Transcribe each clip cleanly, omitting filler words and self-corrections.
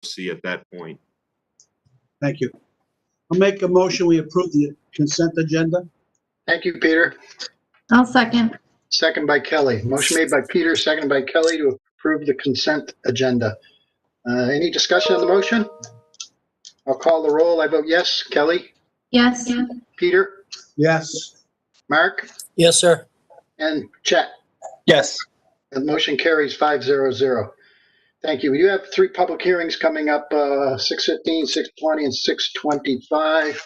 see at that point. Thank you. I'll make a motion, we approve the consent agenda. Thank you, Peter. I'll second. Second by Kelly. Motion made by Peter, seconded by Kelly to approve the consent agenda. Any discussion on the motion? I'll call the roll. I vote yes. Kelly? Yes. Peter? Yes. Mark? Yes, sir. And Chet? Yes. The motion carries 500. Thank you. We do have 3 public hearings coming up, 6:15, 6:20, and 6:25.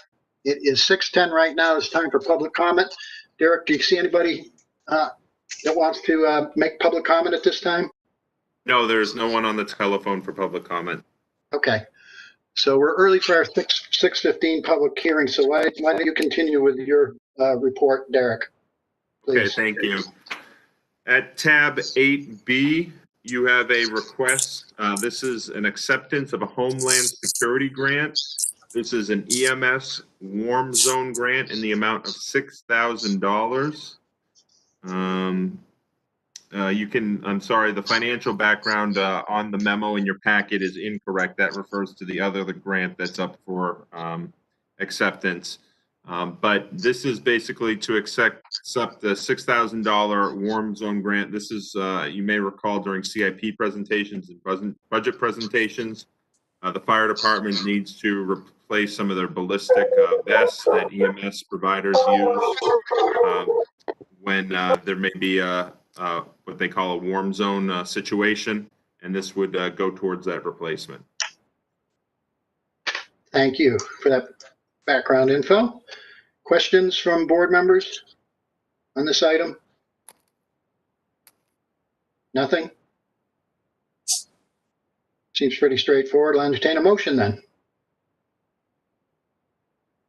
It is 6:10 right now. It's time for public comment. Derek, do you see anybody that wants to make public comment at this time? No, there's no one on the telephone for public comment. Okay. So we're early for our 6:15 public hearing. So why don't you continue with your report, Derek? Okay, Please. thank you. At tab 8B, you have a request. This is an acceptance of a Homeland Security grant. This is an EMS warm zone grant in the amount of $6,000. I'm sorry, the financial background on the memo in your packet is incorrect. That refers to the grant that's up for acceptance. But this is basically to accept the $6,000 warm zone grant. This is, you may recall during CIP presentations and budget presentations, the fire department needs to replace some of their ballistic vests that EMS providers use when there may be what they call a warm zone situation, and this would go towards that replacement. Thank you for that background info. Questions from board members on this item? Nothing? Seems pretty straightforward. I'll entertain a motion then.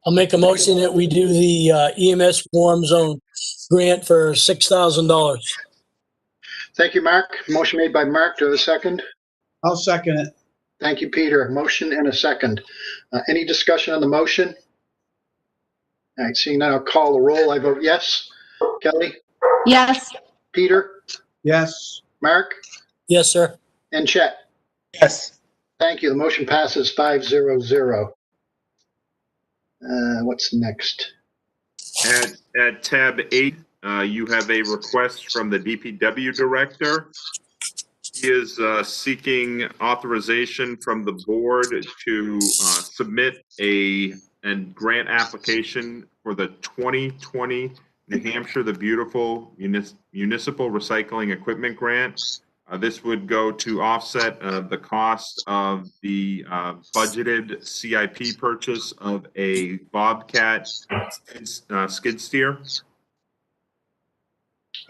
I'll make a motion that we do the EMS warm zone grant for $6,000. Thank you, Mark. Motion made by Mark. Do I have a second? I'll second it. Thank you, Peter. Motion and a second. Any discussion on the motion? All right, seeing none, I'll call the roll. I vote yes. Kelly? Yes. Peter? Yes. Mark? Yes, sir. And Chet? Yes. Thank you. The motion passes 500. What's next? At tab 8, you have a request from the DPW director. He is seeking authorization from the board to submit a grant application for the 2020 New Hampshire the Beautiful Municipal Recycling Equipment Grant. This would go to offset the cost of the budgeted CIP purchase of a Bobcat skid steer.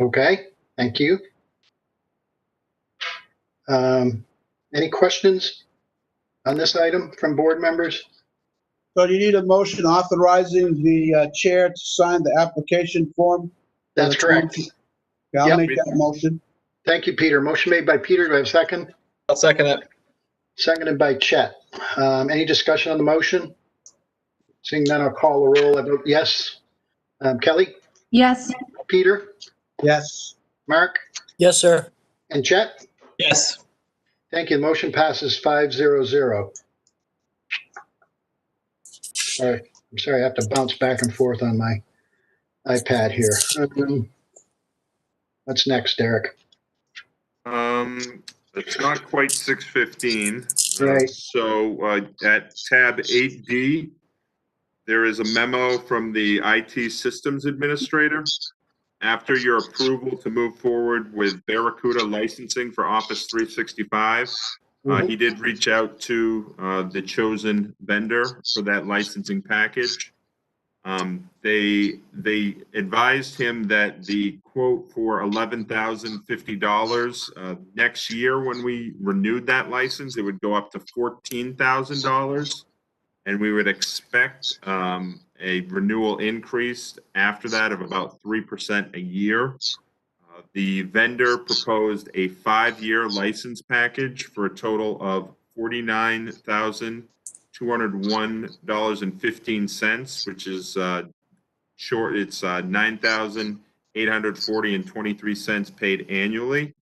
Okay, thank you. Any questions on this item from board members? So do you need a motion authorizing the chair to sign the application form? That's correct. Okay, I'll Yep. make that motion. Thank you, Peter. Motion made by Peter. Do I have a second? I'll second it. Seconded by Chet. Any discussion on the motion? Seeing none, I'll call the roll. I vote yes. Kelly? Yes. Peter? Yes. Mark? Yes, sir. And Chet? Yes. Thank you. The motion passes 500. All right. I'm sorry, I have to bounce back and forth on my iPad here. What's next, Derek? It's not quite 6:15. Right. So at tab 8D, there is a memo from the IT systems administrator. After your approval to move forward with Barracuda licensing for Office 365, he did reach out to the chosen vendor for that licensing package. They advised him that the quote for $11,050 next year, when we renewed that license, it would go up to $14,000, and we would expect a renewal increase after that of about 3% a year. The vendor proposed a 5-year license package for a total of $49,201.15, which is short. It's $9,840.23 paid annually.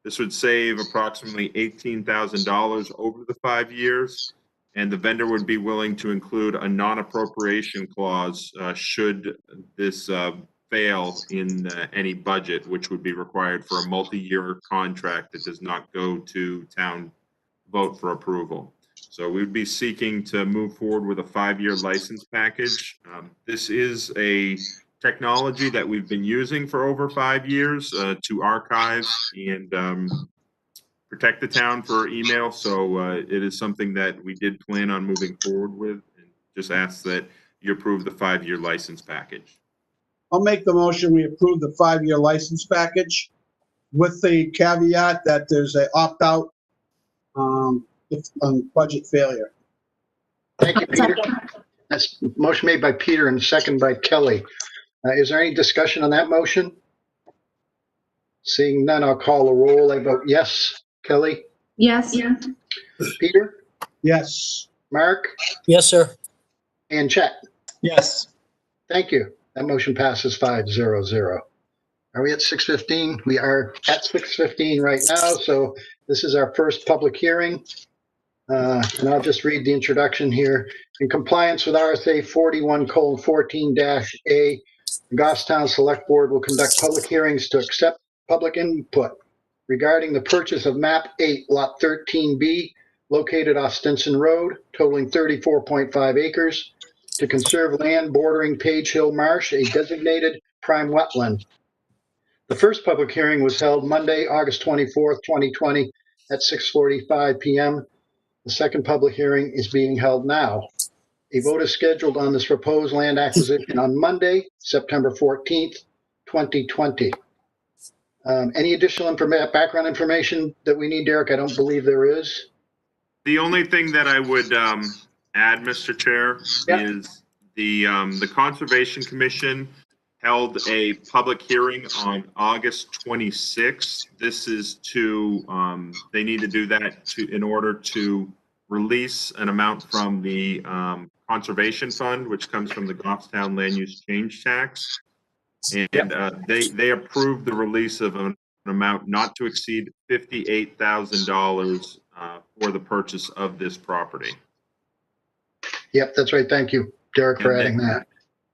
This would save approximately $18,000 over the 5 years, and the vendor would be willing to include a non-appropriation clause should this fail in any budget, which would be required for a multi-year contract that does not go to town vote for approval. So we would be seeking to move forward with a 5-year license package. This is a technology that we've been using for over 5 years to archive and protect the town for email. So it is something that we did plan on moving forward with, and just ask that you approve the 5-year license package. I'll make the motion, we approve the 5-year license package with the caveat that there's a opt-out if on budget failure. Thank you, Peter. Second. That's motion made by Peter and second by Kelly. Is there any discussion on that motion? Seeing none, I'll call a roll. I vote yes. Kelly? Yes. Peter? Yes. Mark? Yes, sir. And Chet? Yes. Thank you. That motion passes 5-0-0. Are we at 6:15? We are at 6:15 right now, so this is our first public hearing. And I'll just read the introduction here. In compliance with RSA 41:14-A, the Goffstown Select Board will conduct public hearings to accept public input regarding the purchase of map 8, lot 13B, located off Stinson Road, totaling 34.5 acres, to conserve land bordering Page Hill Marsh, a designated prime wetland. The first public hearing was held Monday, August 24th, 2020 at 6:45 p.m. The second public hearing is being held now. A vote is scheduled on this proposed land acquisition on Monday, September 14th, 2020. Any additional background information that we need, Derek? I don't believe there is. The only thing that I would add, Mr. Chair, Yeah. is the Conservation Commission held a public hearing on August 26th. This is to, they need to do that in order to release an amount from the Conservation Fund, which comes from the Goffstown Land Use Change Tax. And they approved the release of an amount not to exceed $58,000 for the purchase of this property. Yep, that's right. Thank you, Derek, for And adding that.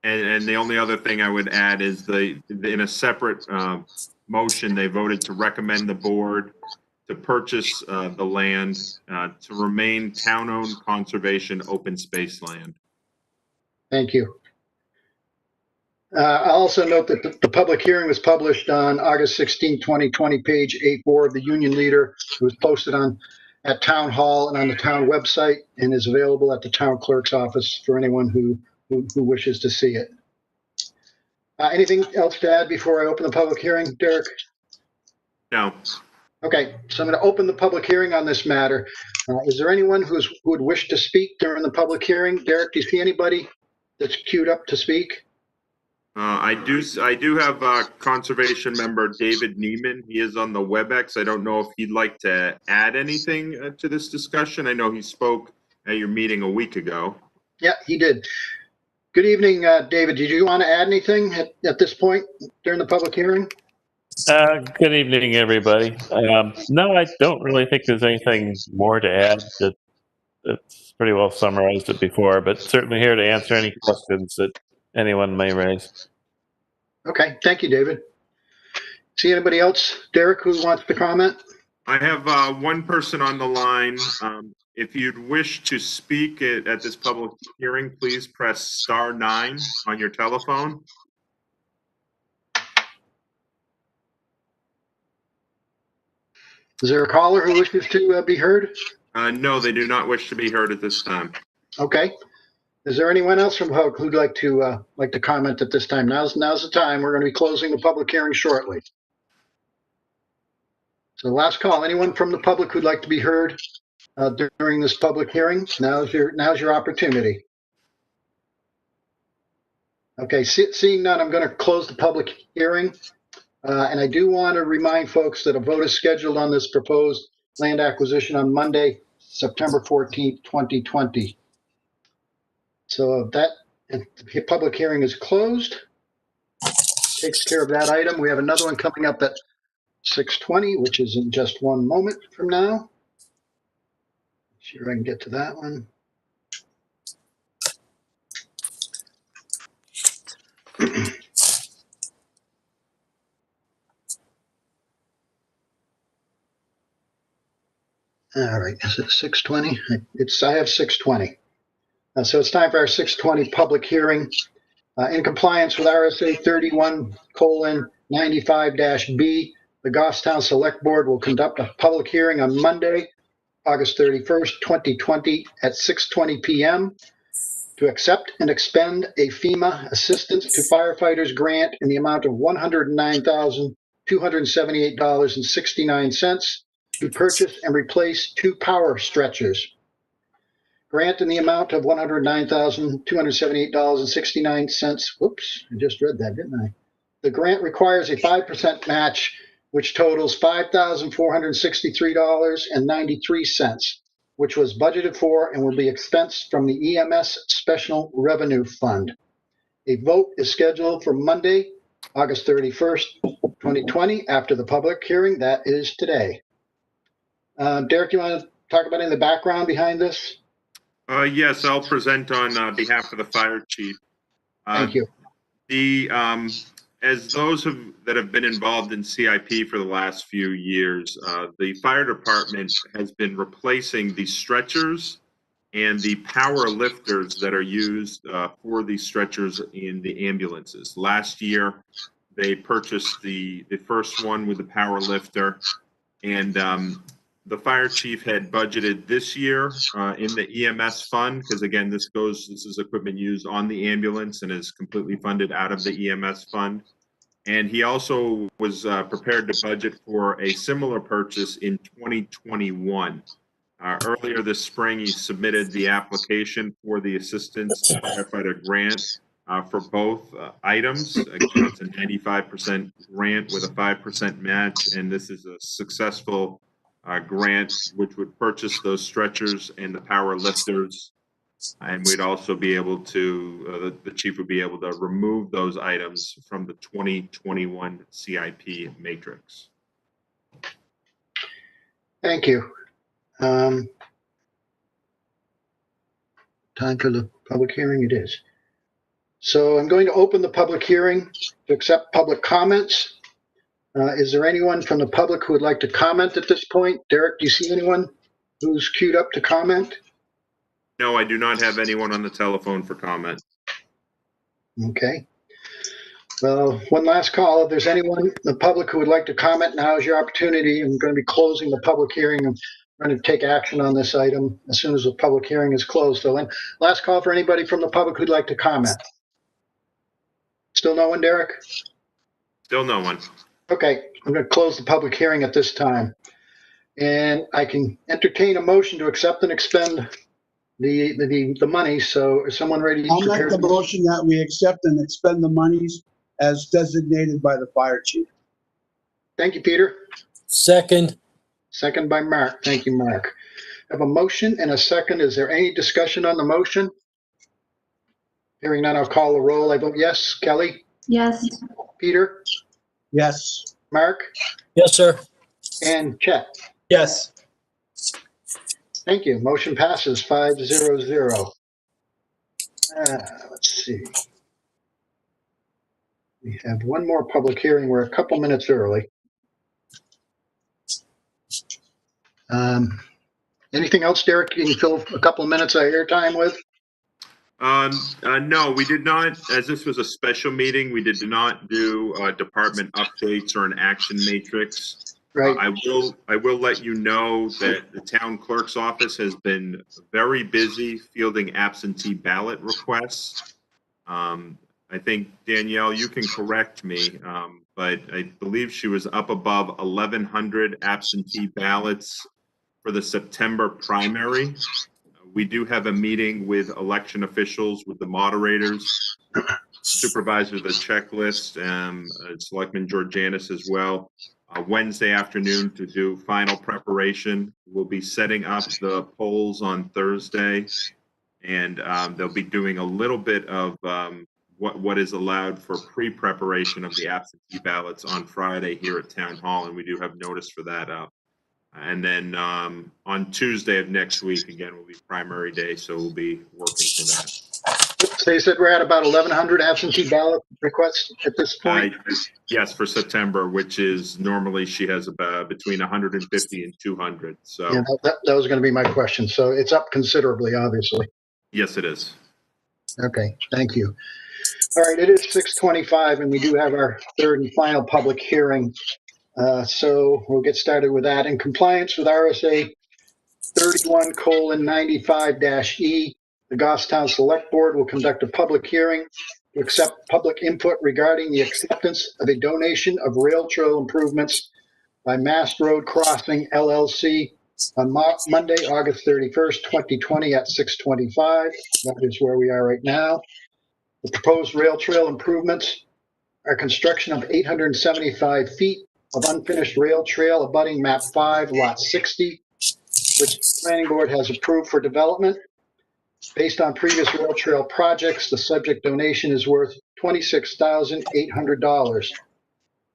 And the only other thing I would add is in a separate motion, they voted to recommend the board to purchase the land to remain town-owned conservation open space land. Thank you. I'll also note that the public hearing was published on August 16, 2020, page 84 of the Union Leader. It was posted at Town Hall and on the town website and is available at the town clerk's office for anyone who wishes to see it. Anything else to add before I open the public hearing, Derek? No. Okay, so I'm going to open the public hearing on this matter. Is there anyone who would wish to speak during the public hearing? Derek, do you see anybody that's queued up to speak? I do have conservation member David Neiman. He is on the WebEx. I don't know if he'd like to add anything to this discussion. I know he spoke at your meeting a week ago. Yeah, he did. Good evening, David. Did you want to add anything at this point during the public hearing? Good evening, everybody. No, I don't really think there's anything more to add. It's pretty well summarized it before, but certainly here to answer any questions that anyone may raise. Okay, thank you, David. See anybody else, Derek, who wants to comment? I have one person on the line. If you'd wish to speak at this public hearing, please press *9 on your telephone. Is there a caller who wishes to be heard? No, they do not wish to be heard at this time. Okay. Is there anyone else from Hoag who'd like to comment at this time? Now's the time. We're going to be closing the public hearing shortly. So last call. Anyone from the public who'd like to be heard during this public hearing? Now's your opportunity. Okay. Seeing none, I'm going to close the public hearing. And I do want to remind folks that a vote is scheduled on this proposed land acquisition on Monday, September 14th, 2020. So that public hearing is closed. Takes care of that item. We have another one coming up at 6:20, which is in just one moment from now. See if I can get to that one. All right, is it 6:20? I have 6:20. So it's time for our 6:20 public hearing. In compliance with RSA 31:95-B, the Goffstown Select Board will conduct a public hearing on Monday, August 31st, 2020 at 6:20 p.m. to accept and expend a FEMA Assistance to Firefighters grant in the amount of $109,278.69 to purchase and replace 2 power stretchers. Grant in the amount of $109,278.69. Whoops, I just read that, didn't I? The grant requires a 5% match, which totals $5,463.93, which was budgeted for and will be expensed from the EMS Special Revenue Fund. A vote is scheduled for Monday, August 31st, 2020, after the public hearing. That is today. Derek, you want to talk about any of the background behind this? Yes, I'll present on behalf of the fire chief. Thank you. As those that have been involved in CIP for the last few years, the fire department has been replacing the stretchers and the power lifters that are used for these stretchers in the ambulances. Last year, they purchased the first one with the power lifter, and the fire chief had budgeted this year in the EMS fund, because again, this is equipment used on the ambulance and is completely funded out of the EMS fund. And he also was prepared to budget for a similar purchase in 2021. Earlier this spring, he submitted the application for the Assistance Firefighter Grant for both items. Again, it's a 95% grant with a 5% match, and this is a successful grant which would purchase those stretchers and the power lifters, and we'd also be able to, the chief would be able to remove those items from the 2021 CIP matrix. Thank you. Time for the public hearing it is. So I'm going to open the public hearing to accept public comments. Is there anyone from the public who would like to comment at this point? Derek, do you see anyone who's queued up to comment? No, I do not have anyone on the telephone for comment. Okay. Well, one last call. If there's anyone in the public who would like to comment, now is your opportunity. I'm going to be closing the public hearing. I'm going to take action on this item as soon as the public hearing is closed. So last call for anybody from the public who'd like to comment. Still no one, Derek? Still no one. Okay, I'm going to close the public hearing at this time. And I can entertain a motion to accept and expend the money. So is someone ready to I'll make prepare? the motion that we accept and expend the monies as designated by the fire chief. Thank you, Peter. Second. Second by Mark. Thank you, Mark. I have a motion and a second. Is there any discussion on the motion? Hearing none, I'll call the roll. I vote yes. Kelly? Yes. Peter? Yes. Mark? Yes, sir. And Chet? Yes. Thank you. Motion passes 5-0-0. Let's see. We have one more public hearing. We're a couple minutes early. Anything else, Derek, you can fill a couple of minutes of airtime with? No, we did not, as this was a special meeting, we did not do department updates or an action matrix. Right. I will let you know that the town clerk's office has been very busy fielding absentee ballot requests. I think, Danielle, you can correct me, but I believe she was up above 1,100 absentee ballots for the September primary. We do have a meeting with election officials, with the moderators, supervisor of the checklist, Selectman Georgianis as well, Wednesday afternoon to do final preparation. We'll be setting up the polls on Thursday, and they'll be doing a little bit of what is allowed for pre-preparation of the absentee ballots on Friday here at Town Hall, and we do have notice for that up. And then on Tuesday of next week, again, will be primary day, so we'll be working for that. So you said we're at about 1,100 absentee ballot requests at this point? Yes, for September, which is normally she has about between 150 and 200. So Yeah, that was going to be my question. So it's up considerably, obviously. yes, it is. Okay, thank you. All right, it is 6:25, and we do have our third and final public hearing. So we'll get started with that. In compliance with RSA 31:95-E, the Goffstown Select Board will conduct a public hearing to accept public input regarding the acceptance of a donation of rail trail improvements by Mass Road Crossing LLC on Monday, August 31st, 2020 at 6:25. That is where we are right now. The proposed rail trail improvements are construction of 875 feet of unfinished rail trail abutting map 5, lot 60, which the planning board has approved for development. Based on previous rail trail projects, the subject donation is worth $26,800.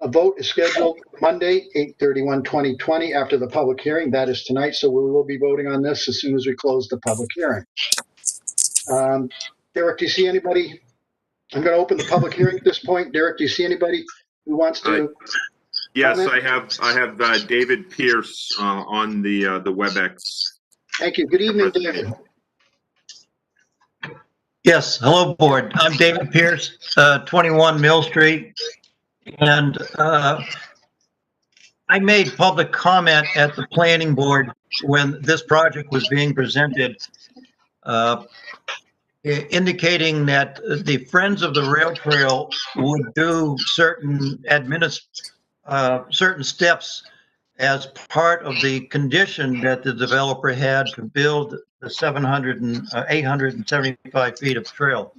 A vote is scheduled Monday, 8/31/2020, after the public hearing. That is tonight, so we will be voting on this as soon as we close the public hearing. Derek, do you see anybody? I'm going to open the public hearing at this point. Derek, do you see anybody who wants to? Yes, comment? I have David Pierce on the WebEx. Thank you. Good evening, David. Yes, hello, board. I'm David Pierce, 21 Mill Street. And I made public comment at the planning board when this project was being presented, indicating that the Friends of the Rail Trail would do certain certain steps as part of the condition that the developer had to build the 875 feet of trail.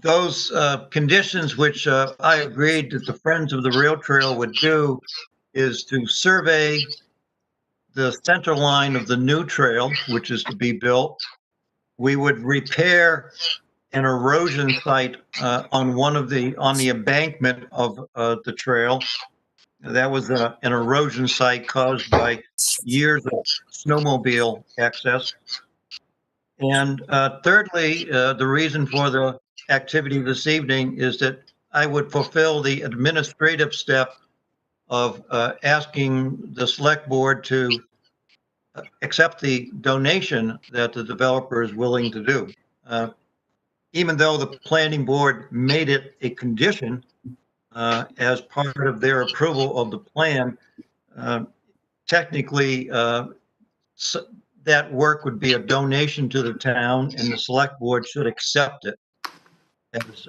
Those conditions which I agreed that the Friends of the Rail Trail would do is to survey the center line of the new trail, which is to be built. We would repair an erosion site on the embankment of the trail. That was an erosion site caused by years of snowmobile access. And thirdly, the reason for the activity this evening is that I would fulfill the administrative step of asking the select board to accept the donation that the developer is willing to do. Even though the planning board made it a condition as part of their approval of the plan, technically that work would be a donation to the town, and the select board should accept it as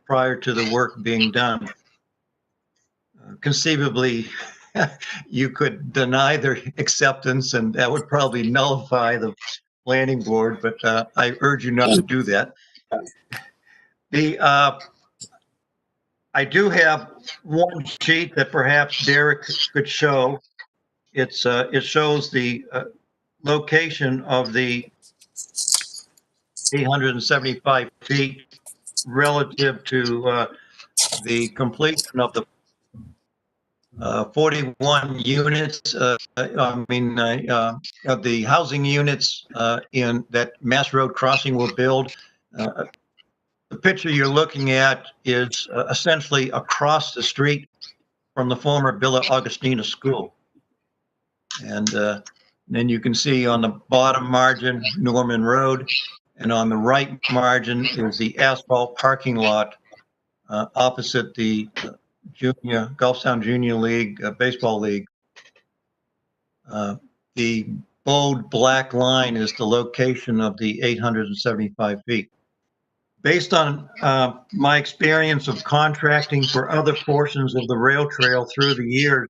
prior to the work being done. Conceivably, you could deny their acceptance, and that would probably nullify the planning board, but I urge you not to do that. I do have one sheet that perhaps Derek could show. It shows the location of the 875 feet relative to the completion of the 41 units, of the housing units in that Mass Road Crossing will build. The picture you're looking at is essentially across the street from the former Villa Augustina School. And then you can see on the bottom margin, Norman Road, and on the right margin is the asphalt parking lot opposite the Gulfstown Junior League Baseball League. The bold black line is the location of the 875 feet. Based on my experience of contracting for other portions of the rail trail through the years,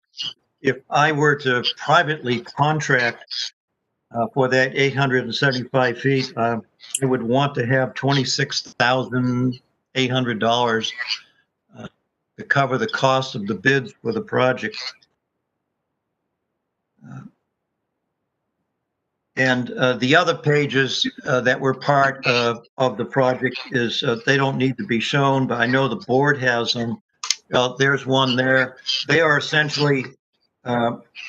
if I were to privately contract for that 875 feet, I would want to have $26,800 to cover the cost of the bids for the project. And the other pages that were part of the project is, they don't need to be shown, but I know the board has them. There's one there. They are essentially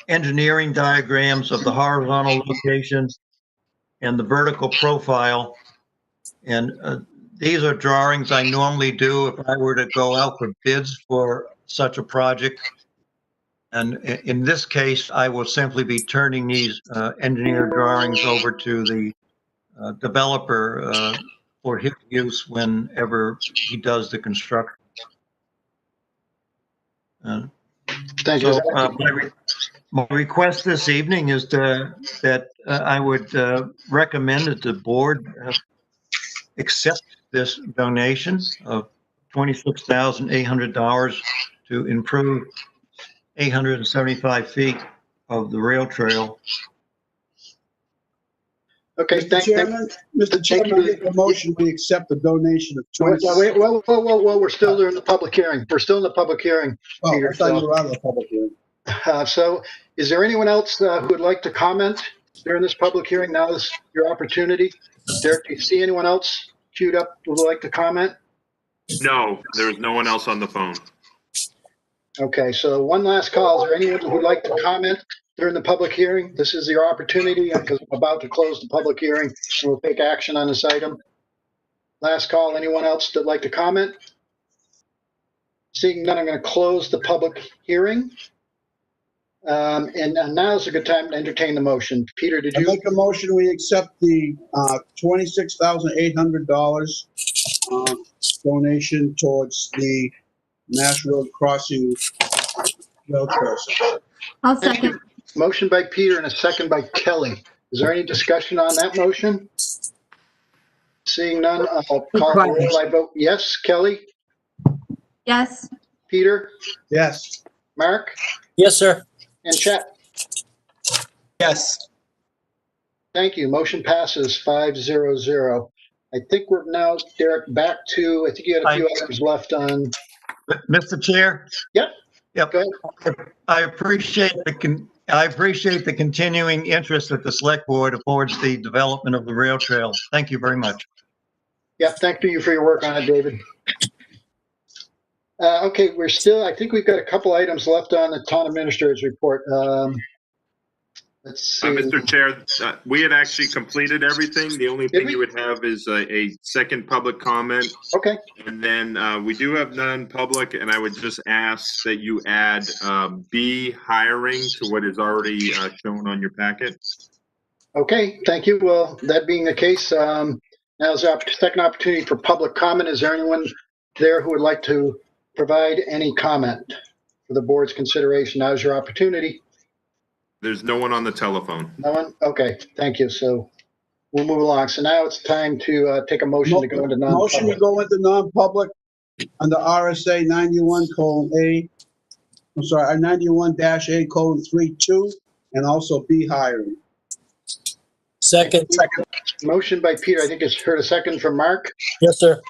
engineering diagrams of the horizontal location and the vertical profile. And these are drawings I normally do if I were to go out for bids for such a project. And in this case, I will simply be turning these engineer drawings over to the developer for his use whenever he does the construction. Thank you. So my request this evening is that I would recommend that the board accept this donation of $26,800 to improve 875 feet of the rail trail. Okay, Mr. Chairman, I make a motion, we accept the donation of Wait, 20. whoa, we're still in the public hearing. We're still in the public hearing. Oh, I Peter, thought you so- were out of the public hearing. So is there anyone else who would like to comment during this public hearing? Now is your opportunity. Derek, do you see anyone else queued up who would like to comment? No, there is no one else on the phone. Okay, so one last call. Is there anyone who would like to comment during the public hearing? This is your opportunity because I'm about to close the public hearing. And we'll take action on this item. Last call. Anyone else that'd like to comment? Seeing none, I'm going to close the public hearing. And now's a good time to entertain the motion. Peter, did I you? make a motion, we accept the $26,800 donation towards the Nash Road Crossing Rail Trail. I'll Thank you. second. Motion by Peter and a second by Kelly. Is there any discussion on that motion? Seeing none, I'll call the roll. I vote yes. Kelly, Yes. Peter, Yes. Mark, Yes, sir. and Chet. Yes. Thank you. Motion passes 5-0-0. I think we're now, Derek, back to, I think you had a few items left on. Mr. Chair? Yep. Yep. Go ahead. I appreciate the continuing interest that the select board affords the development of the rail trail. Thank you very much. Yeah, thank you for your work on it, David. Okay, I think we've got a couple items left on the town administrator's report. Let's see. Mr. Chair, we had actually completed everything. The only Did thing we? you would have is a second public comment. Okay, And then we do have non-public, and I would just ask that you add B, hiring, to what is already shown on your packet. okay, thank you. Well, that being the case, now's our second opportunity for public comment. Is there anyone there who would like to provide any comment for the board's consideration? Now's your opportunity. There's no one on the telephone. No one? Okay, thank you. So we'll move along. So now it's time to take a motion to go into Motion to non-public. go into non-public under RSA 91:A, I'm sorry, 91-A:32, and also B hiring. Second. Motion by Peter. I think it's heard a second from Mark. Yes, sir.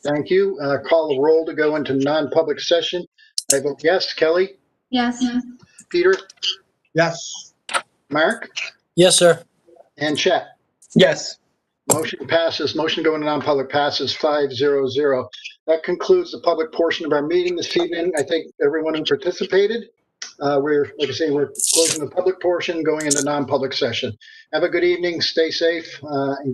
Thank you. Call the roll to go into non-public session. I vote yes. Kelly, Yes. Peter, Yes. Mark, Yes, sir. and Chet. Yes. Motion passes. Motion to go into non-public passes 5-0-0. That concludes the public portion of our meeting this evening. I thank everyone who participated. Like I say, we're closing the public portion, going into non-public session. Have a good evening. Stay safe.